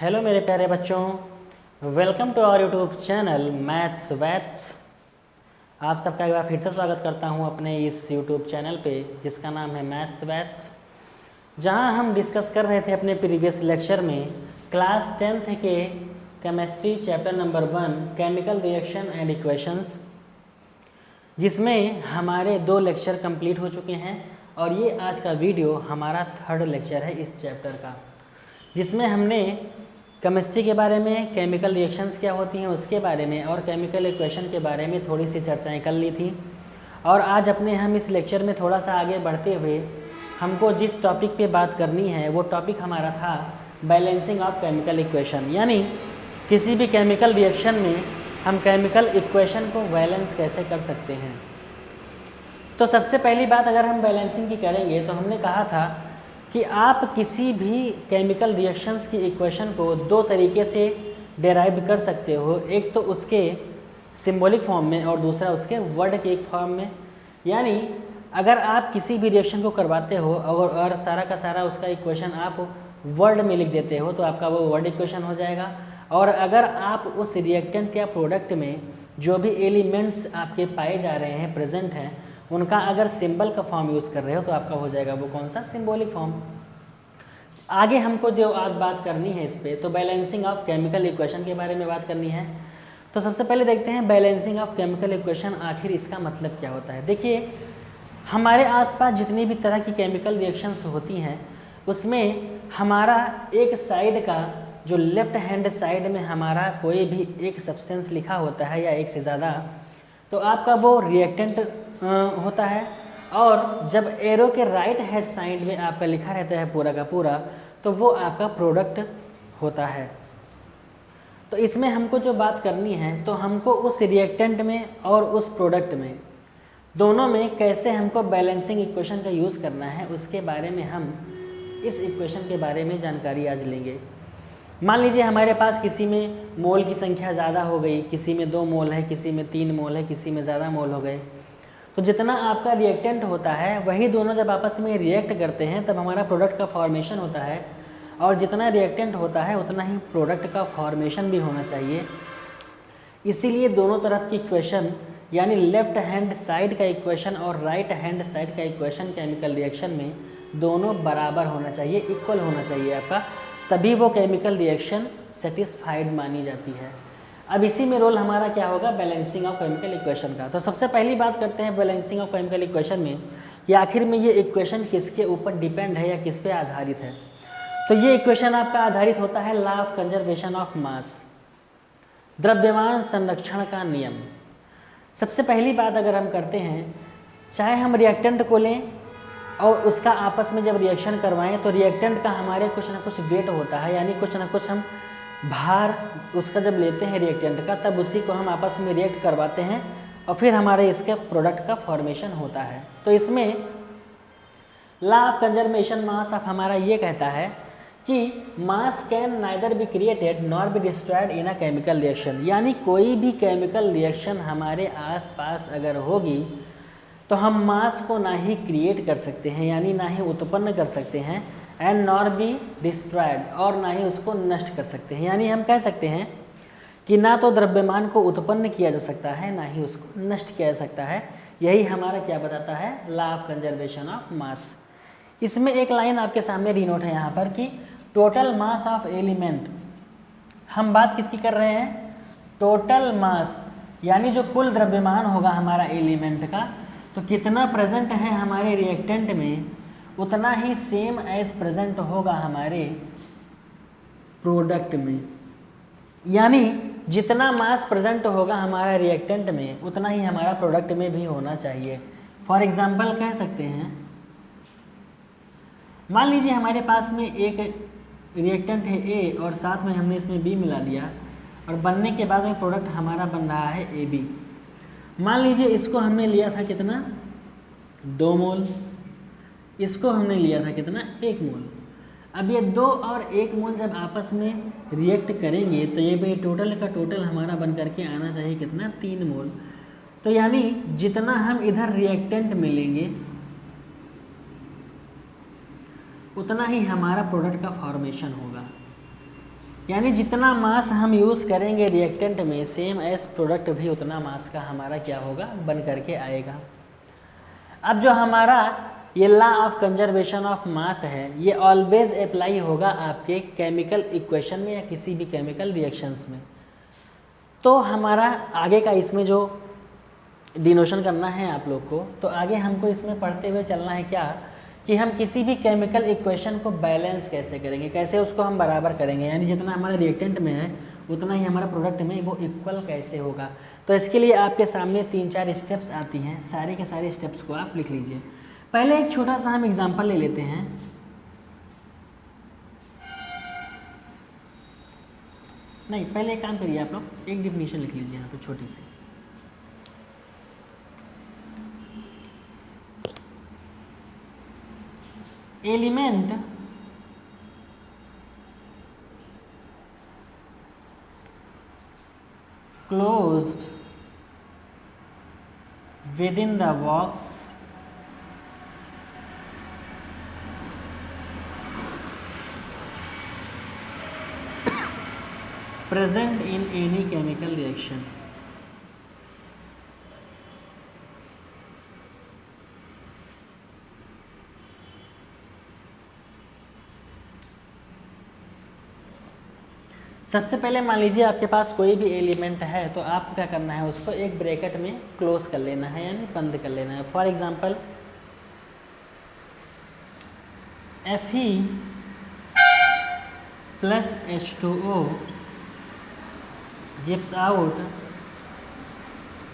Hello मेरे प्यारे बच्चों, welcome to our YouTube channel maths वैथ्स। आप सबका एक बार फिर से स्वागत करता हूं अपने इस यूट्यूब चैनल पे जिसका नाम है मैथ्स वैथ्स, जहां हम डिस्कस कर रहे थे अपने प्रीवियस लेक्चर में क्लास 10th के chemistry chapter number 1 chemical reaction and equations, जिसमें हमारे 2 लेक्चर कंप्लीट हो चुके हैं और ये आज का वीडियो हमारा 3rd लेक्चर है इस चैप्टर का, जिसमें हमने केमिस्ट्री के बारे में, केमिकल रिएक्शंस क्या होती हैं उसके बारे में और केमिकल इक्वेशन के बारे में थोड़ी सी चर्चाएं कर ली थी। और आज हम इस लेक्चर में थोड़ा सा आगे बढ़ते हुए हमको जिस टॉपिक पे बात करनी है वो टॉपिक हमारा था बैलेंसिंग ऑफ केमिकल इक्वेशन, यानी किसी भी केमिकल रिएक्शन में हम केमिकल इक्वेशन को बैलेंस कैसे कर सकते हैं। तो सबसे पहली बात अगर हम बैलेंसिंग की करेंगे तो हमने कहा था कि आप किसी भी केमिकल रिएक्शंस की इक्वेशन को 2 तरीके से डेराइव कर सकते हो, एक तो उसके सिंबॉलिक फॉर्म में और दूसरा उसके वर्ड के एक फॉर्म में। यानी अगर आप किसी भी रिएक्शन को करवाते हो और सारा का सारा उसका इक्वेशन आप वर्ड में लिख देते हो तो आपका वो वर्ड इक्वेशन हो जाएगा। और अगर आप उस रिएक्टेंट या प्रोडक्ट में जो भी एलिमेंट्स आपके पाए जा रहे हैं, प्रेजेंट हैं, उनका अगर सिंबल का फॉर्म यूज़ कर रहे हो तो आपका हो जाएगा वो कौन सा, सिंबॉलिक फॉर्म। आगे हमको जो आज बात करनी है इस पे, तो बैलेंसिंग ऑफ केमिकल इक्वेशन के बारे में बात करनी है। तो सबसे पहले देखते हैं बैलेंसिंग ऑफ केमिकल इक्वेशन, आखिर इसका मतलब क्या होता है। देखिए, हमारे आसपास जितनी भी तरह की केमिकल रिएक्शंस होती हैं उसमें हमारा एक साइड का जो लेफ्ट हैंड साइड में हमारा कोई भी एक सब्सटेंस लिखा होता है या एक से ज़्यादा, तो आपका वो रिएक्टेंट होता है। और जब एरो के राइट हैंड साइड में आपका लिखा रहता है पूरा का पूरा, तो वो आपका प्रोडक्ट होता है। तो इसमें हमको जो बात करनी है तो हमको उस रिएक्टेंट में और उस प्रोडक्ट में दोनों में कैसे हमको बैलेंसिंग इक्वेशन का यूज़ करना है उसके बारे में हम इस इक्वेशन के बारे में जानकारी आज लेंगे। मान लीजिए हमारे पास किसी में मोल की संख्या ज़्यादा हो गई, किसी में 2 मोल है, किसी में 3 मोल है, किसी में ज़्यादा मोल हो गए, तो जितना आपका रिएक्टेंट होता है वही दोनों जब आपस में रिएक्ट करते हैं तब हमारा प्रोडक्ट का फॉर्मेशन होता है, और जितना रिएक्टेंट होता है उतना ही प्रोडक्ट का फॉर्मेशन भी होना चाहिए। इसीलिए दोनों तरफ की इक्वेशन, यानी लेफ्ट हैंड साइड का इक्वेशन और राइट हैंड साइड का इक्वेशन केमिकल रिएक्शन में दोनों बराबर होना चाहिए, इक्वल होना चाहिए आपका, तभी वो केमिकल रिएक्शन सेटिस्फाइड मानी जाती है। अब इसी में रोल हमारा क्या होगा, बैलेंसिंग ऑफ केमिकल इक्वेशन का। तो सबसे पहली बात करते हैं बैलेंसिंग ऑफ केमिकल इक्वेशन में कि आखिर में ये इक्वेशन किसके ऊपर डिपेंड है या किस पे आधारित है। तो ये इक्वेशन आपका आधारित होता है law of conservation of mass, द्रव्यमान संरक्षण का नियम। सबसे पहली बात अगर हम करते हैं, चाहे हम रिएक्टेंट को लें और उसका आपस में जब रिएक्शन करवाएं तो रिएक्टेंट का हमारे कुछ ना कुछ वेट होता है, यानी कुछ ना कुछ हम भार उसका जब लेते हैं रिएक्टेंट का, तब उसी को हम आपस में रिएक्ट करवाते हैं और फिर हमारे इसके प्रोडक्ट का फॉर्मेशन होता है। तो इसमें law of conservation mass of हमारा ये कहता है कि मास can neither be created nor be destroyed in a chemical reaction, यानी कोई भी केमिकल रिएक्शन हमारे आसपास अगर होगी तो हम मास को ना ही क्रिएट कर सकते हैं, यानी ना ही उत्पन्न कर सकते हैं, एंड नॉर बी डिस्ट्रॉयड, और ना ही उसको नष्ट कर सकते हैं। यानी हम कह सकते हैं कि ना तो द्रव्यमान को उत्पन्न किया जा सकता है ना ही उसको नष्ट किया जा सकता है। यही हमारा क्या बताता है, law of conservation of mass. इसमें एक लाइन आपके सामने डिनोट है यहाँ पर कि टोटल मास ऑफ एलिमेंट। हम बात किसकी कर रहे हैं, टोटल मास, यानी जो कुल द्रव्यमान होगा हमारा एलिमेंट का, तो कितना प्रेजेंट है हमारे रिएक्टेंट में उतना ही सेम एज प्रेजेंट होगा हमारे प्रोडक्ट में। यानी जितना मास प्रेजेंट होगा हमारा रिएक्टेंट में उतना ही हमारा प्रोडक्ट में भी होना चाहिए। फॉर एग्जांपल कह सकते हैं, मान लीजिए हमारे पास में एक रिएक्टेंट है A और साथ में हमने इसमें B मिला दिया और बनने के बाद में प्रोडक्ट हमारा बन रहा है AB। मान लीजिए इसको हमने लिया था कितना, 2 मोल, इसको हमने लिया था कितना, 1 मोल। अब ये 2 और 1 मोल जब आपस में रिएक्ट करेंगे तो ये भी टोटल का टोटल हमारा बन करके आना चाहिए कितना, 3 मोल। तो यानी जितना हम इधर रिएक्टेंट मिलेंगे उतना ही हमारा प्रोडक्ट का फॉर्मेशन होगा। यानी जितना मास हम यूज़ करेंगे रिएक्टेंट में सेम एज प्रोडक्ट भी उतना मास का हमारा क्या होगा बन करके आएगा। अब जो हमारा ये law of conservation of mass है ये ऑलवेज अप्लाई होगा आपके केमिकल इक्वेशन में या किसी भी केमिकल रिएक्शंस में। तो हमारा आगे का इसमें जो डिनोशन करना है आप लोग को, तो आगे हमको इसमें पढ़ते हुए चलना है क्या कि हम किसी भी केमिकल इक्वेशन को बैलेंस कैसे करेंगे, कैसे उसको हम बराबर करेंगे, यानी जितना हमारा रिएक्टेंट में है उतना ही हमारा प्रोडक्ट में वो इक्वल कैसे होगा। तो इसके लिए आपके सामने 3-4 स्टेप्स आती हैं, सारे के सारे स्टेप्स को आप लिख लीजिए। पहले एक छोटा सा हम एग्जांपल ले लेते हैं। नहीं, पहले एक काम करिए आप लोग, एक डिफिनीशन लिख लीजिए यहाँ पे छोटी सी। Element closed within the box present in any chemical reaction. सबसे पहले मान लीजिए आपके पास कोई भी एलिमेंट है तो आपको क्या करना है, उसको एक ब्रैकेट में क्लोज कर लेना है यानी बंद कर लेना है। For example Fe plus H2O gives out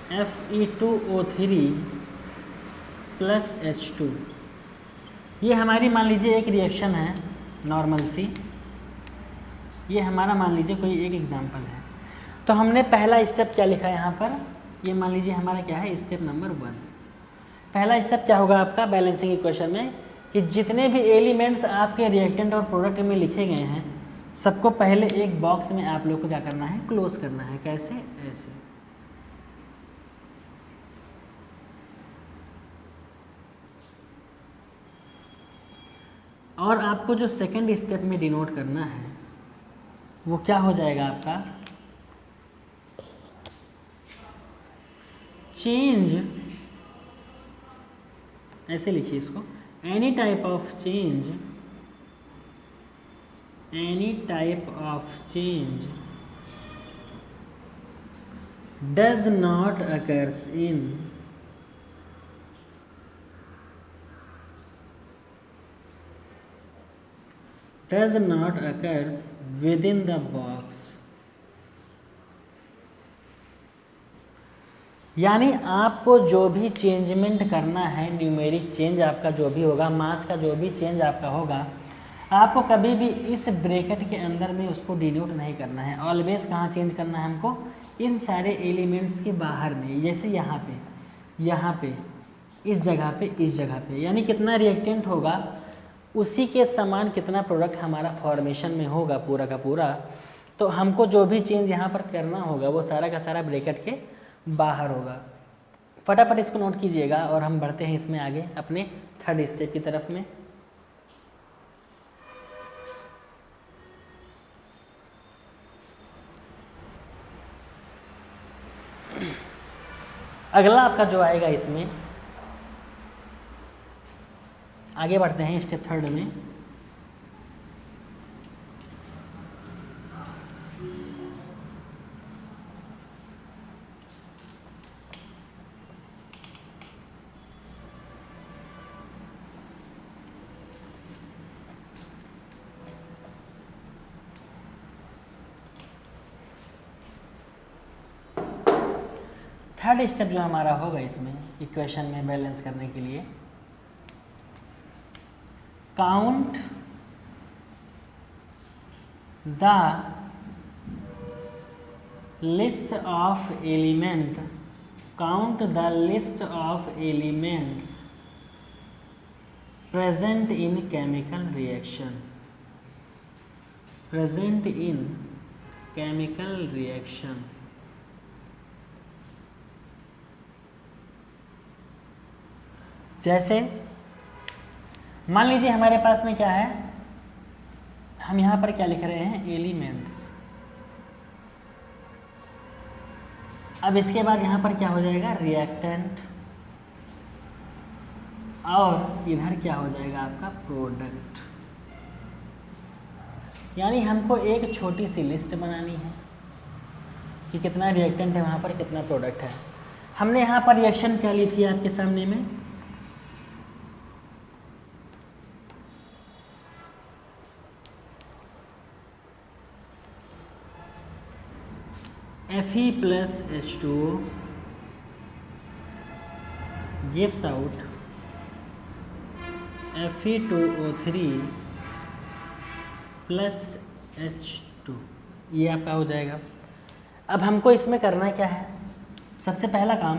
Fe2O3 plus H2। ये हमारी मान लीजिए एक रिएक्शन है नॉर्मल सी, ये हमारा मान लीजिए कोई एक एग्जांपल है। तो हमने पहला स्टेप क्या लिखा है यहाँ पर, ये मान लीजिए हमारा क्या है स्टेप नंबर 1। पहला स्टेप क्या होगा आपका बैलेंसिंग इक्वेशन में कि जितने भी एलिमेंट्स आपके रिएक्टेंट और प्रोडक्ट में लिखे गए हैं सबको पहले एक बॉक्स में आप लोग को क्या करना है, क्लोज करना है। कैसे, ऐसे। और आपको जो सेकंड स्टेप में डिनोट करना है वो क्या हो जाएगा आपका, चेंज, ऐसे लिखिए इसको, any type of change, any type of change does not occurs in does not occurs within the box। यानी आपको जो भी चेंजमेंट करना है, न्यूमेरिक चेंज आपका जो भी होगा, मास का जो भी चेंज आपका होगा, आपको कभी भी इस ब्रैकेट के अंदर में उसको डिनोट नहीं करना है। ऑलवेज कहाँ चेंज करना है हमको, इन सारे एलिमेंट्स के बाहर में, जैसे यहाँ पे, इस जगह पे, इस जगह पे, यानी कितना रिएक्टेंट होगा उसी के समान कितना प्रोडक्ट हमारा फॉर्मेशन में होगा पूरा का पूरा। तो हमको जो भी चेंज यहाँ पर करना होगा वो सारा का सारा ब्रैकेट के बाहर होगा। फटाफट इसको नोट कीजिएगा और हम बढ़ते हैं इसमें आगे अपने थर्ड स्टेप की तरफ में। अगला आपका जो आएगा इसमें, आगे बढ़ते हैं स्टेप थर्ड में। थर्ड स्टेप जो हमारा होगा इसमें इक्वेशन में बैलेंस करने के लिए, count the list of element, count the list of elements present in chemical reaction, present in chemical reaction. जैसे मान लीजिए हमारे पास में क्या है, हम यहाँ पर क्या लिख रहे हैं, एलिमेंट्स। अब इसके बाद यहाँ पर क्या हो जाएगा, रिएक्टेंट, और इधर क्या हो जाएगा आपका प्रोडक्ट। यानी हमको एक छोटी सी लिस्ट बनानी है कि कितना रिएक्टेंट है वहाँ पर, कितना प्रोडक्ट है। हमने यहाँ पर रिएक्शन क्या ली थी आपके सामने में, Fe plus H2O gives out Fe2O3 plus H2, ये आपका हो जाएगा। अब हमको इसमें करना क्या है, सबसे पहला काम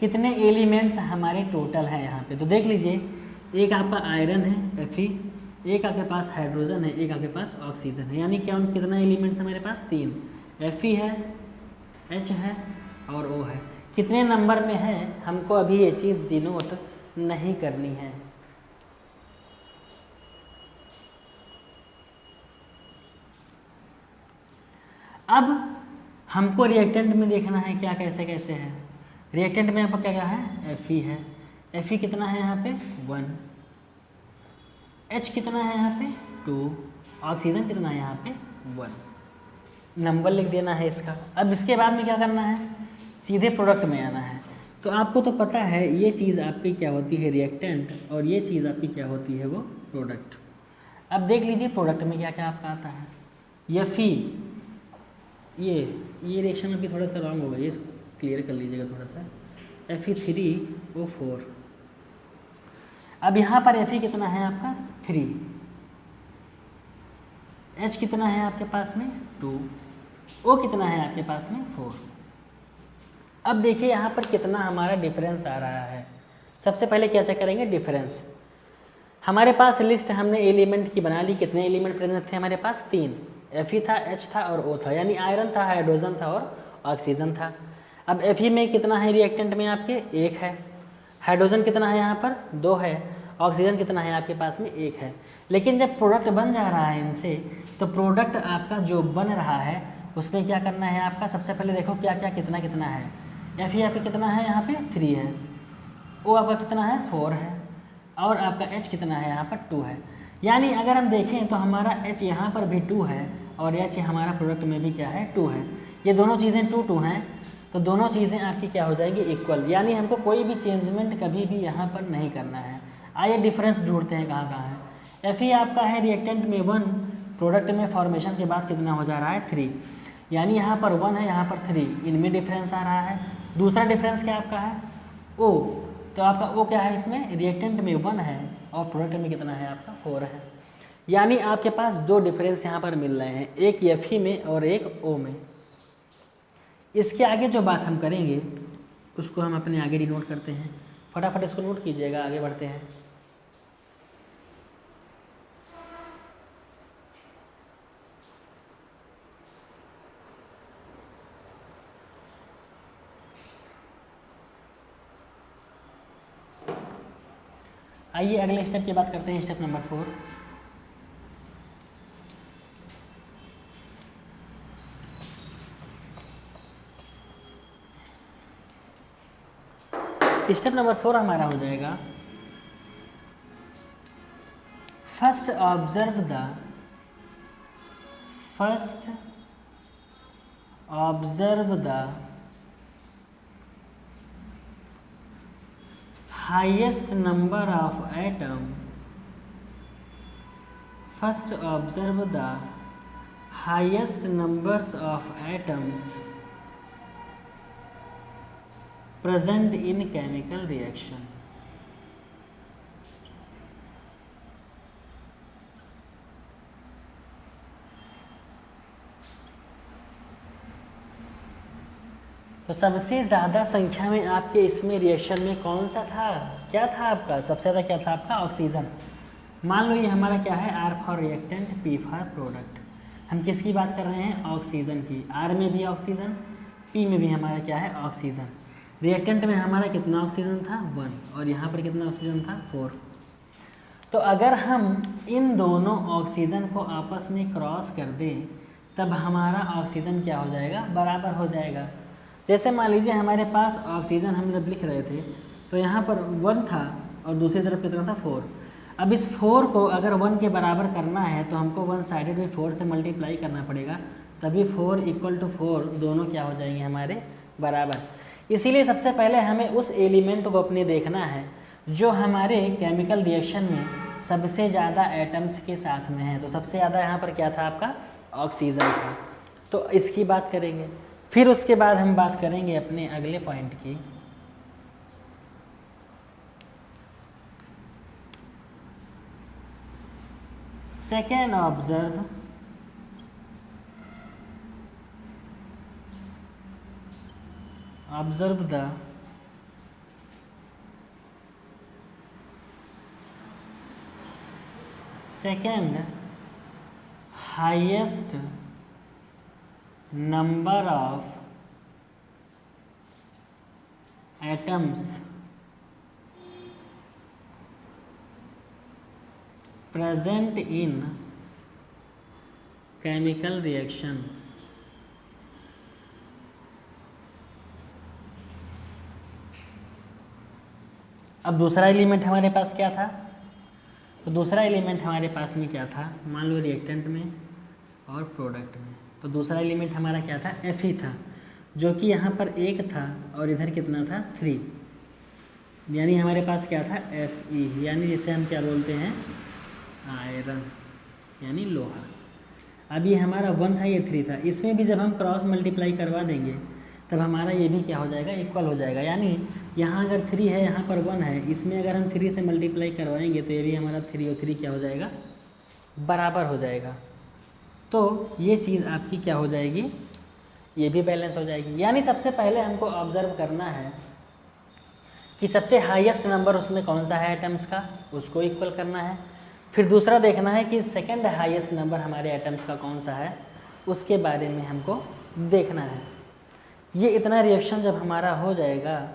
कितने एलिमेंट्स हमारे टोटल हैं यहाँ पे। तो देख लीजिए, एक आपका आयरन है Fe, एक आपके पास हाइड्रोजन है, एक आपके पास ऑक्सीजन है। यानी क्या, कितना एलिमेंट्स हमारे पास, 3। Fe है, H है और O है। कितने नंबर में है हमको अभी ये चीज़ डिनोट नहीं करनी है। अब हमको रिएक्टेंट में देखना है क्या कैसे कैसे है। रिएक्टेंट में आपका क्या है, Fe है। Fe कितना है यहाँ पे, 1। H कितना है यहाँ पे, 2। ऑक्सीजन कितना है यहाँ पे, 1। नंबर लिख देना है इसका। अब इसके बाद में क्या करना है, सीधे प्रोडक्ट में आना है। तो आपको तो पता है ये चीज़ आपकी क्या होती है, रिएक्टेंट, और ये चीज़ आपकी क्या होती है, वो प्रोडक्ट। अब देख लीजिए प्रोडक्ट में क्या क्या आपका आता है। Fe, ये रिएक्शन अभी थोड़ा सा रॉन्ग होगा, ये इसको क्लियर कर लीजिएगा थोड़ा सा। Fe3O4। अब यहाँ पर Fe कितना है आपका, 3। H कितना है आपके पास में, 2। O कितना है आपके पास में, 4। अब देखिए यहाँ पर कितना हमारा डिफरेंस आ रहा है। सबसे पहले क्या चेक करेंगे, डिफरेंस। हमारे पास लिस्ट हमने एलिमेंट की बना ली। कितने एलिमेंट प्रेजेंट थे हमारे पास, 3। Fe था, H था और O था, यानी आयरन था, हाइड्रोजन था और ऑक्सीजन था। अब Fe में कितना है रिएक्टेंट में आपके, 1 है। हाइड्रोजन कितना है यहाँ पर, 2 है। ऑक्सीजन कितना है आपके पास में, 1 है। लेकिन जब प्रोडक्ट बन जा रहा है इनसे, तो प्रोडक्ट आपका जो बन रहा है उसमें क्या करना है आपका, सबसे पहले देखो क्या क्या कितना कितना है। Fe आपका कितना है यहाँ पे, 3 है। O आपका कितना है, 4 है। और आपका H कितना है यहाँ पर, 2 है। यानी अगर हम देखें तो हमारा H यहाँ पर भी 2 है और H हमारा प्रोडक्ट में भी क्या है, 2 है। ये दोनों चीज़ें 2 हैं, तो दोनों चीज़ें आपकी क्या हो जाएगी, इक्वल। यानी हमको कोई भी चेंजमेंट कभी भी यहाँ पर नहीं करना है। आइए डिफरेंस ढूंढते हैं कहाँ कहाँ है। Fe आपका है रिएक्टेंट में 1, प्रोडक्ट में फॉर्मेशन के बाद कितना हो जा रहा है, 3। यानी यहाँ पर 1 है, यहाँ पर 3, इनमें डिफरेंस आ रहा है। दूसरा डिफरेंस क्या आपका है, O। तो आपका O क्या है, इसमें रिएक्टेंट में 1 है और प्रोडक्ट में कितना है आपका, 4 है। यानी आपके पास 2 डिफरेंस यहाँ पर मिल रहे हैं, एक Fe में और एक O में। इसके आगे जो बात हम करेंगे उसको हम अपने आगे डिनोट करते हैं। फटाफट इसको नोट कीजिएगा, आगे बढ़ते हैं। आइए अगले स्टेप की बात करते हैं, स्टेप नंबर 4। स्टेप नंबर 4 हमारा हो जाएगा, first observe the highest number of atom. First observe the highest numbers of atoms present in chemical reaction. तो सबसे ज़्यादा संख्या में आपके इसमें रिएक्शन में कौन सा था, क्या था आपका, सबसे ज़्यादा क्या था आपका, ऑक्सीजन। मान लो ये हमारा क्या है, R for reactant, P for product. हम किसकी बात कर रहे हैं, ऑक्सीजन की। R में भी ऑक्सीजन, P में भी हमारा क्या है, ऑक्सीजन। रिएक्टेंट में हमारा कितना ऑक्सीजन था, 1, और यहाँ पर कितना ऑक्सीजन था, 4। तो अगर हम इन दोनों ऑक्सीजन को आपस में क्रॉस कर दें तब हमारा ऑक्सीजन क्या हो जाएगा, बराबर हो जाएगा। जैसे मान लीजिए हमारे पास ऑक्सीजन हम जब लिख रहे थे तो यहाँ पर 1 था और दूसरी तरफ कितना था 4। अब इस 4 को अगर 1 के बराबर करना है तो हमको 1 साइडेड में 4 से मल्टीप्लाई करना पड़ेगा, तभी 4 = 4 दोनों क्या हो जाएंगे हमारे बराबर। इसीलिए सबसे पहले हमें उस एलिमेंट को अपने देखना है जो हमारे केमिकल रिएक्शन में सबसे ज़्यादा एटम्स के साथ में है। तो सबसे ज़्यादा यहाँ पर क्या था आपका, ऑक्सीजन था। तो इसकी बात करेंगे, फिर उसके बाद हम बात करेंगे अपने अगले पॉइंट की। Second, observe the second highest number of atoms present in chemical reaction। अब दूसरा एलिमेंट हमारे पास क्या था, तो दूसरा एलिमेंट हमारे पास में क्या था, मान लो रिएक्टेंट में और प्रोडक्ट में। तो दूसरा एलिमेंट हमारा क्या था, Fe था, जो कि यहाँ पर 1 था और इधर कितना था 3, यानी हमारे पास क्या था Fe, यानी जिसे हम क्या बोलते हैं आयरन यानी लोहा। अब ये हमारा 1 था, ये 3 था, इसमें भी जब हम क्रॉस मल्टीप्लाई करवा देंगे तब हमारा ये भी क्या हो जाएगा, इक्वल हो जाएगा। यानी यहाँ अगर 3 है, यहाँ पर 1 है, इसमें अगर हम 3 से मल्टीप्लाई करवाएंगे तो ये भी हमारा 3 और 3 क्या हो जाएगा, बराबर हो जाएगा। तो ये चीज़ आपकी क्या हो जाएगी, ये भी बैलेंस हो जाएगी। यानी सबसे पहले हमको ऑब्जर्व करना है कि सबसे हाईएस्ट नंबर उसमें कौन सा है एटम्स का, उसको इक्वल करना है। फिर दूसरा देखना है कि सेकेंड हाईएस्ट नंबर हमारे एटम्स का कौन सा है, उसके बारे में हमको देखना है। ये इतना रिएक्शन जब हमारा हो जाएगा,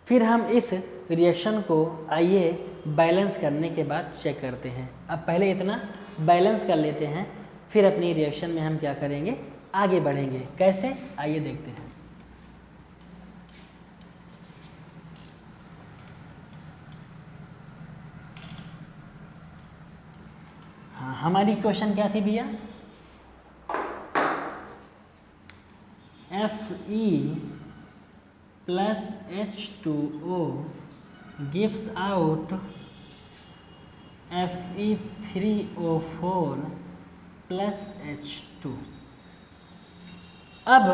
फिर हम इस रिएक्शन को आइए बैलेंस करने के बाद चेक करते हैं। अब पहले इतना बैलेंस कर लेते हैं, फिर अपनी रिएक्शन में हम क्या करेंगे, आगे बढ़ेंगे। कैसे, आइए देखते हैं। हाँ, हमारी क्वेश्चन क्या थी भैया, Fe plus H2O gives out Fe3O4 plus H2। अब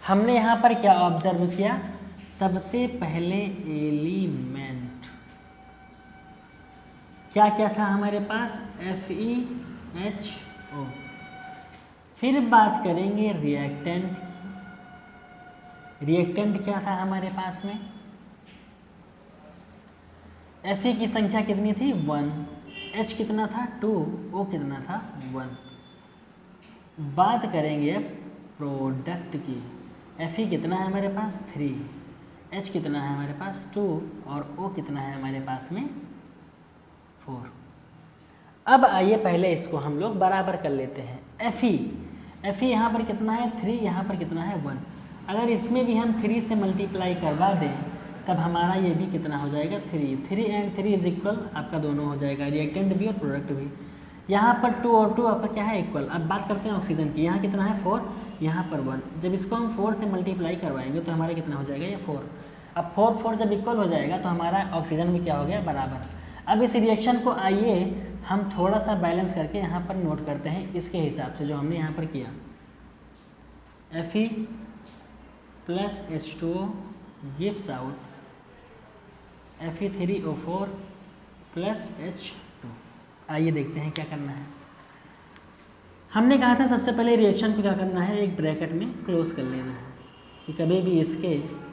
हमने यहाँ पर क्या ऑब्जर्व किया, सबसे पहले एलिमेंट क्या क्या था हमारे पास, FeHO। फिर बात करेंगे रिएक्टेंट की। रिएक्टेंट क्या था हमारे पास में, Fe की संख्या कितनी थी 1, H कितना था 2, O कितना था 1। बात करेंगे प्रोडक्ट की। Fe कितना है हमारे पास 3, H कितना है हमारे पास 2 और O कितना है हमारे पास में 4। अब आइए पहले इसको हम लोग बराबर कर लेते हैं। Fe यहाँ पर कितना है 3, यहाँ पर कितना है 1। अगर इसमें भी हम 3 से मल्टीप्लाई करवा दें तब हमारा ये भी कितना हो जाएगा 3। 3 and 3 इज इक्वल, आपका दोनों हो जाएगा, रिएक्टेंट भी और प्रोडक्ट भी। यहाँ पर 2 और 2 आपका क्या है इक्वल। अब बात करते हैं ऑक्सीजन की। यहाँ कितना है 4, यहाँ पर 1। जब इसको हम 4 से मल्टीप्लाई करवाएंगे तो हमारा कितना हो जाएगा, ये 4। अब 4 4 जब इक्वल हो जाएगा तो हमारा ऑक्सीजन भी क्या हो गया, बराबर। अब इस रिएक्शन को आइए हम थोड़ा सा बैलेंस करके यहाँ पर नोट करते हैं इसके हिसाब से जो हमने यहाँ पर किया। Fe plus H2O gives out Fe3O4 plus H2। आइए देखते हैं क्या करना है। हमने कहा था सबसे पहले रिएक्शन को क्या करना है, एक ब्रैकेट में क्लोज कर लेना है कि कभी भी इसके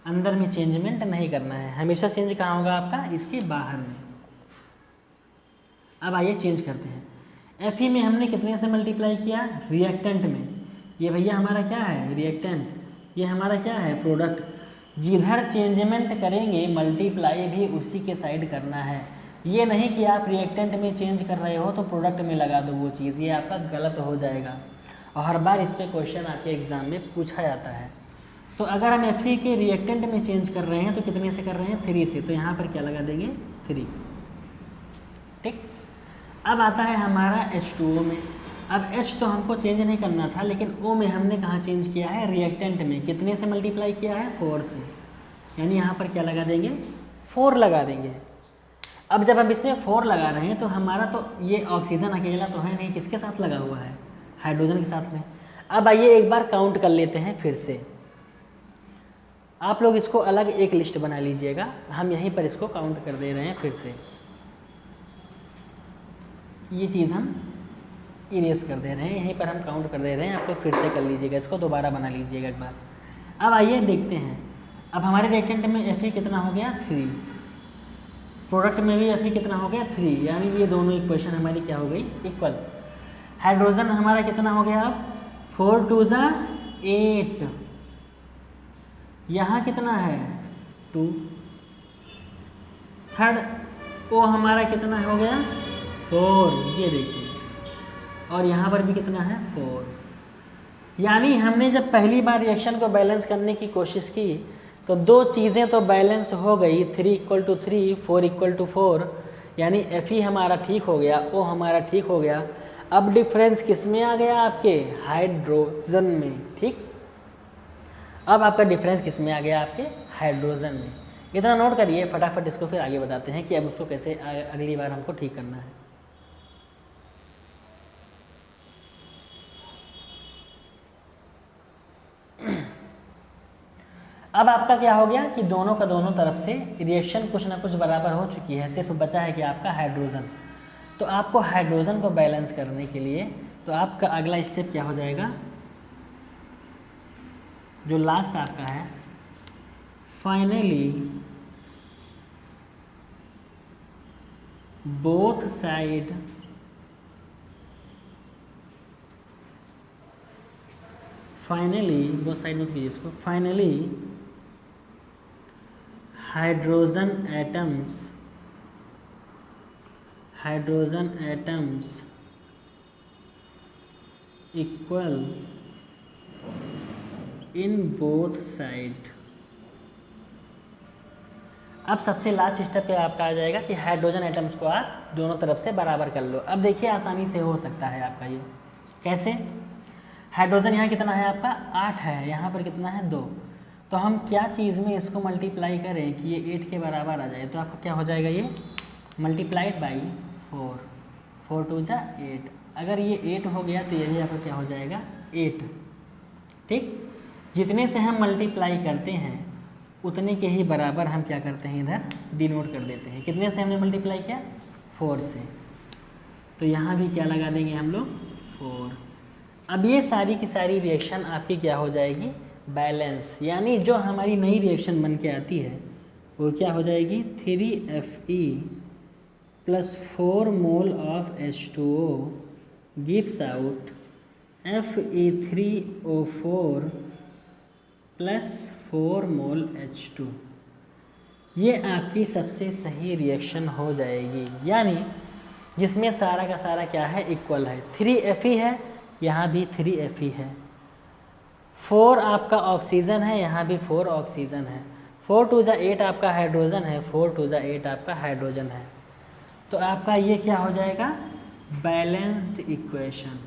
अंदर में चेंजमेंट नहीं करना है। हमेशा चेंज कहाँ होगा आपका, इसके बाहर में। अब आइए चेंज करते हैं। Fe में हमने कितने से मल्टीप्लाई किया, रिएक्टेंट में। ये भैया हमारा क्या है रिएक्टेंट, ये हमारा क्या है प्रोडक्ट। जिधर चेंजमेंट करेंगे मल्टीप्लाई भी उसी के साइड करना है। ये नहीं कि आप रिएक्टेंट में चेंज कर रहे हो तो प्रोडक्ट में लगा दो वो चीज़, ये आपका गलत हो जाएगा और हर बार इस पर क्वेश्चन आपके एग्ज़ाम में पूछा जाता है। तो अगर हम Fe के रिएक्टेंट में चेंज कर रहे हैं तो कितने से कर रहे हैं, 3 से, तो यहाँ पर क्या लगा देंगे, 3। ठीक, अब आता है हमारा H2O में। अब H तो हमको चेंज नहीं करना था, लेकिन O में हमने कहाँ चेंज किया है, रिएक्टेंट में। कितने से मल्टीप्लाई किया है, 4 से, यानी यहाँ पर क्या लगा देंगे, 4 लगा देंगे। अब जब हम इसमें 4 लगा रहे हैं तो हमारा तो ये ऑक्सीजन अकेला तो है नहीं, किसके साथ लगा हुआ है, हाइड्रोजन के साथ में। अब आइए एक बार काउंट कर लेते हैं फिर से। आप लोग इसको अलग एक लिस्ट बना लीजिएगा, हम यहीं पर इसको काउंट कर दे रहे हैं फिर से। ये चीज़ हम इरेज कर दे रहे हैं, यहीं पर हम काउंट कर दे रहे हैं, आप लोग फिर से कर लीजिएगा, इसको दोबारा बना लीजिएगा एक बार। अब आइए देखते हैं, अब हमारे रिएक्टेंट में Fe कितना हो गया, 3, प्रोडक्ट में भी Fe कितना हो गया, 3, यानी ये दोनों इक्वेशन हमारी क्या हो गई, इक्वल। हाइड्रोजन हमारा कितना हो गया, अब 4 2 8, यहाँ कितना है, 2। थर्ड O हमारा कितना हो गया, 4, ये देखिए, और यहाँ पर भी कितना है, 4। यानी हमने जब पहली बार रिएक्शन को बैलेंस करने की कोशिश की तो दो चीज़ें तो बैलेंस हो गई, 3 = 3, 4 = 4, यानी Fe हमारा ठीक हो गया, O हमारा ठीक हो गया। अब डिफरेंस किस में आ गया, आपके हाइड्रोजन में। ठीक, अब आपका डिफरेंस किस में आ गया, आपके हाइड्रोजन में। इतना नोट करिए, फटाफट इसको फिर आगे बताते हैं कि अब उसको कैसे अगली बार हमको ठीक करना है। अब आपका क्या हो गया कि दोनों का दोनों तरफ से रिएक्शन कुछ ना कुछ बराबर हो चुकी है, सिर्फ बचा है कि आपका हाइड्रोजन। तो आपको हाइड्रोजन को बैलेंस करने के लिए तो आपका अगला स्टेप क्या हो जाएगा, जो लास्ट आपका है, finally both side both side में कीजिए इसको, finally hydrogen atoms equal in both side. अब सबसे लास्ट स्टेप पे आपका आ जाएगा कि हाइड्रोजन एटम्स को आप दोनों तरफ से बराबर कर लो। अब देखिए आसानी से हो सकता है आपका ये कैसे, हाइड्रोजन यहाँ कितना है आपका, 8 है, यहाँ पर कितना है, 2। तो हम क्या चीज़ में इसको मल्टीप्लाई करें कि ये 8 के बराबर आ जाए, तो आपका क्या हो जाएगा, ये मल्टीप्लाइड बाई 4, 4 2 8। अगर ये 8 हो गया तो ये भी आपका क्या हो जाएगा, 8। ठीक, जितने से हम मल्टीप्लाई करते हैं उतने के ही बराबर हम क्या करते हैं, इधर डिनोट कर देते हैं। कितने से हमने मल्टीप्लाई किया, 4 से, तो यहाँ भी क्या लगा देंगे हम लोग, 4। अब ये सारी की सारी रिएक्शन आपकी क्या हो जाएगी, बैलेंस, यानी जो हमारी नई रिएक्शन बन के आती है वो क्या हो जाएगी, 3Fe + 4 mole of H2O gives out Fe3O4 + 4 mole H2। ये आपकी सबसे सही रिएक्शन हो जाएगी, यानी जिसमें सारा का सारा क्या है, इक्वल है। 3Fe है, यहाँ भी 3Fe है, 4 आपका ऑक्सीजन है, यहाँ भी 4 ऑक्सीजन है, 4 2 8 आपका हाइड्रोजन है, 4 2 8 आपका हाइड्रोजन है। तो आपका ये क्या हो जाएगा, बैलेंस्ड इक्वेशन।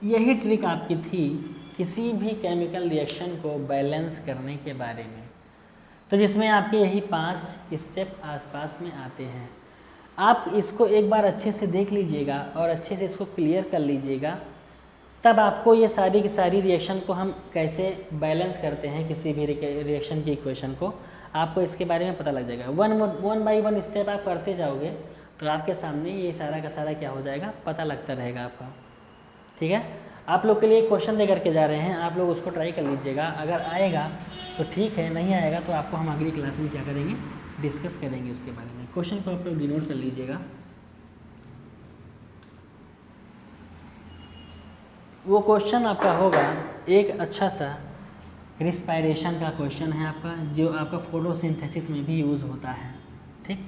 यही ट्रिक आपकी थी किसी भी केमिकल रिएक्शन को बैलेंस करने के बारे में, तो जिसमें आपके यही 5 स्टेप आसपास में आते हैं। आप इसको एक बार अच्छे से देख लीजिएगा और अच्छे से इसको क्लियर कर लीजिएगा, तब आपको ये सारी की सारी रिएक्शन को हम कैसे बैलेंस करते हैं, किसी भी रिएक्शन की इक्वेशन को, आपको इसके बारे में पता लग जाएगा। वन बाई वन स्टेप आप करते जाओगे तो आपके सामने ये सारा का सारा क्या हो जाएगा, पता लगता रहेगा आपका। ठीक है, आप लोग के लिए क्वेश्चन दे करके जा रहे हैं, आप लोग उसको ट्राई कर लीजिएगा। अगर आएगा तो ठीक है, नहीं आएगा तो आपको हम अगली क्लास में क्या करेंगे, डिस्कस करेंगे उसके बारे में। क्वेश्चन को आप लोग डिनोट कर लीजिएगा। वो क्वेश्चन आपका होगा एक अच्छा सा रिस्पायरेशन का क्वेश्चन है आपका, जो आपका फोटोसिंथेसिस में भी यूज़ होता है। ठीक,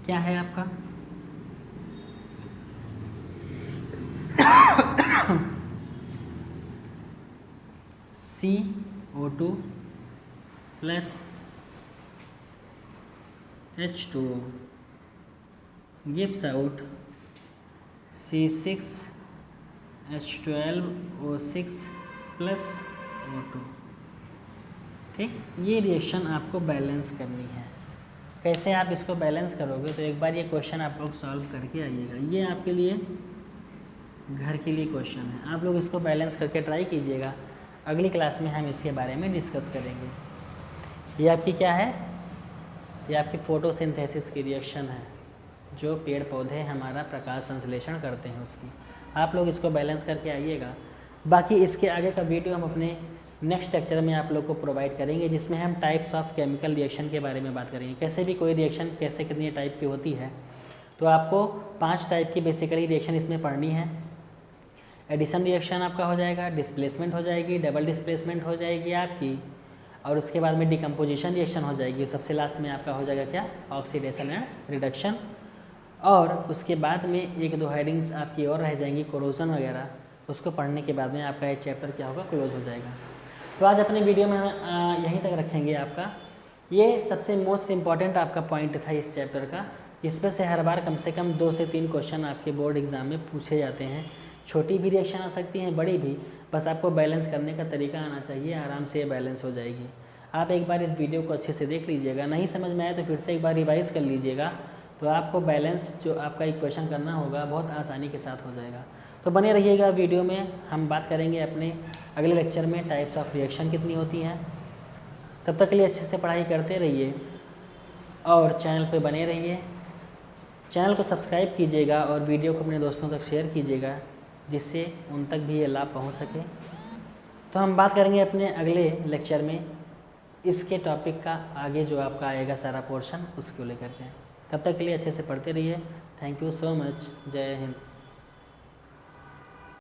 क्या है आपका CO2 plus H2O gives out C6H12O6 plus O2। ठीक, ये रिएक्शन आपको बैलेंस करनी है। कैसे आप इसको बैलेंस करोगे, तो एक बार ये क्वेश्चन आप लोग सॉल्व करके आइएगा। ये आपके लिए घर के लिए क्वेश्चन है, आप लोग इसको बैलेंस करके ट्राई कीजिएगा। अगली क्लास में हम इसके बारे में डिस्कस करेंगे। ये आपकी क्या है, ये आपकी फोटोसिंथेसिस की रिएक्शन है, जो पेड़ पौधे हमारा प्रकाश संश्लेषण करते हैं उसकी। आप लोग इसको बैलेंस करके आइएगा। बाकी इसके आगे का वीडियो हम अपने नेक्स्ट लेक्चर में आप लोग को प्रोवाइड करेंगे, जिसमें हम टाइप्स ऑफ केमिकल रिएक्शन के बारे में बात करेंगे। कैसे भी कोई रिएक्शन कैसे कितनी टाइप की होती है, तो आपको 5 टाइप की बेसिकली रिएक्शन इसमें पढ़नी है। एडिशन रिएक्शन आपका हो जाएगा, डिस्प्लेसमेंट हो जाएगी, डबल डिस्प्लेसमेंट हो जाएगी आपकी, और उसके बाद में डिकम्पोजिशन रिएक्शन हो जाएगी। सबसे लास्ट में आपका हो जाएगा क्या, ऑक्सीडेशन एंड रिडक्शन। और उसके बाद में 1-2 हेडिंग्स आपकी और रह जाएंगी, कोरोजन वगैरह। उसको पढ़ने के बाद में आपका ये चैप्टर क्या होगा, क्लोज हो जाएगा। तो आज अपने वीडियो में हम यहीं तक रखेंगे। आपका ये सबसे मोस्ट इम्पॉर्टेंट आपका पॉइंट था इस चैप्टर का। इसमें से हर बार कम से कम 2 से 3 क्वेश्चन आपके बोर्ड एग्जाम में पूछे जाते हैं। छोटी भी रिएक्शन आ सकती हैं, बड़ी भी, बस आपको बैलेंस करने का तरीका आना चाहिए, आराम से ये बैलेंस हो जाएगी। आप एक बार इस वीडियो को अच्छे से देख लीजिएगा, नहीं समझ में आए तो फिर से एक बार रिवाइज़ कर लीजिएगा, तो आपको बैलेंस जो आपका इक्वेशन करना होगा बहुत आसानी के साथ हो जाएगा। तो बने रहिएगा वीडियो में। हम बात करेंगे अपने अगले लेक्चर में टाइप्स ऑफ रिएक्शन कितनी होती हैं। तब तक के लिए अच्छे से पढ़ाई करते रहिए और चैनल पे बने रहिए। चैनल को सब्सक्राइब कीजिएगा और वीडियो को अपने दोस्तों तक शेयर कीजिएगा, जिससे उन तक भी ये लाभ पहुंच सके। तो हम बात करेंगे अपने अगले लेक्चर में इसके टॉपिक का, आगे जो आपका आएगा सारा पोर्शन, उसको लेकर के। तब तक के लिए अच्छे से पढ़ते रहिए। Thank you so much. जय हिंद।